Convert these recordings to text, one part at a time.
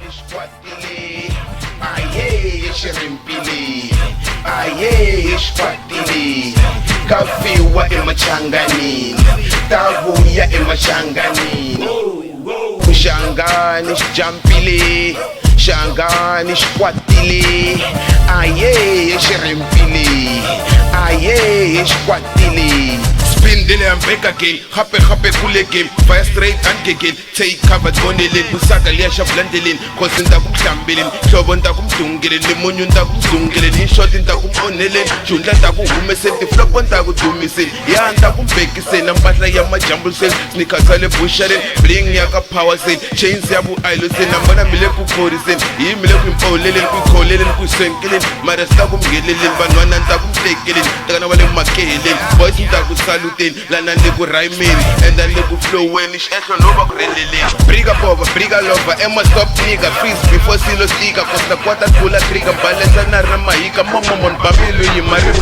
Iskwatile, aye, shirimpili, aye, iskwatile, kafiwa emachangani, tabuya emachangani, shangani jampile, shangani iskwatile, aye, shirimpili, aye, iskwatile. Spin dele and back again, happy cool game, fire straight and again, take cover bonelin, Busaka Liasha Blandelin, causing Takum Shambilin, Shobon Takum Tungilin, Limunion Takum Tungilin, in shot in Takum Onelin, Junda Takum Humesin, the flop on Taku to Missin, Yan Takum Bekisin, and Patla Yama Jumble Sin, Sneaker Sale Busharin, bring Yaka Power Sin, Chains Yabu Ilusin, and Mana Mileku Korisin, Imileku Polin, Kukolin, Kusenkilin, Madastakum Gilin, Banana Takum Takelin, Tanawale Makelin, Boys in Taku Salut. Lana ligu rhyming and then ligu flowing. Ish etro nova krelele. Briga pova, briga lover. Emma stop nigga. Freeze before silo stiga. Costa quata pula trigger. Balance na ramahika. Momomon bamilu yimari.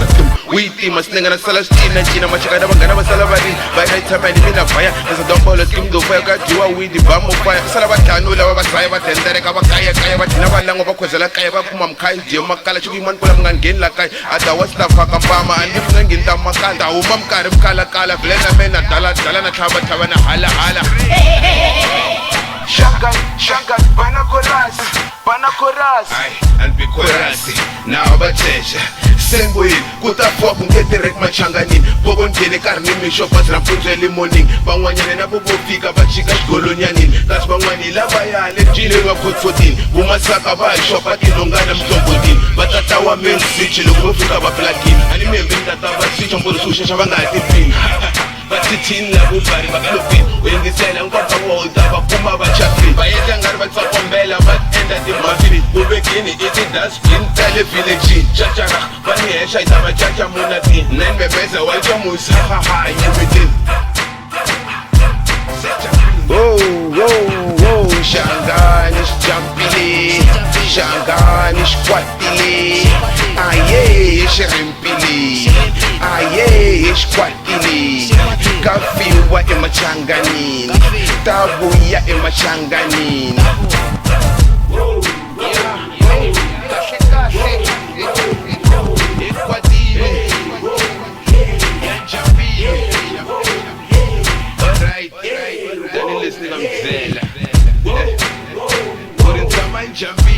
Witi masnenga na salastina. China machikada bangana masalabari. By night time I live in fire. As a dumbbell skim do fire. Kajiwa with the bamo fire. Salabatano la babasaya batendere kabakaya kaya batina balango bakwezela kaya bakumam kai dio makala chuki man kula mngangen la kai. Ata wasta fakambama and if nginta makanda umam karib kala kala blena mena dala na chaba na hala Shangan bana koras ay and be korasi now batesha sengwe kutafwa kungete rek machanganin bobo ngene karni misho patra mpunze limoning bangwanyane na bobo fika bachika golonyanin kas bangwani laba ya lejile wa 14 bumasaka ba shopa kinongana mtombodin batata wa men switch lokufika ba plugin ani membe tata ba switch mbolo susha shabanga tipin Batitin la bubari baklupi Wengisela nkota wolda bakuma bachafi Bayeta ngari batsakombela bat enda di mafini Ubekini iti dustbin tale village Chachara bani esha itama chacha munati Nenbebeza walcha musa haha yemitin Whoa Shangani jampili Shangani squatili Aye shirimpili Aye squatili Kafiwa emachanganin Tabuya emachanganin Alright, Dani listening I'm Zela Put in time and jumpy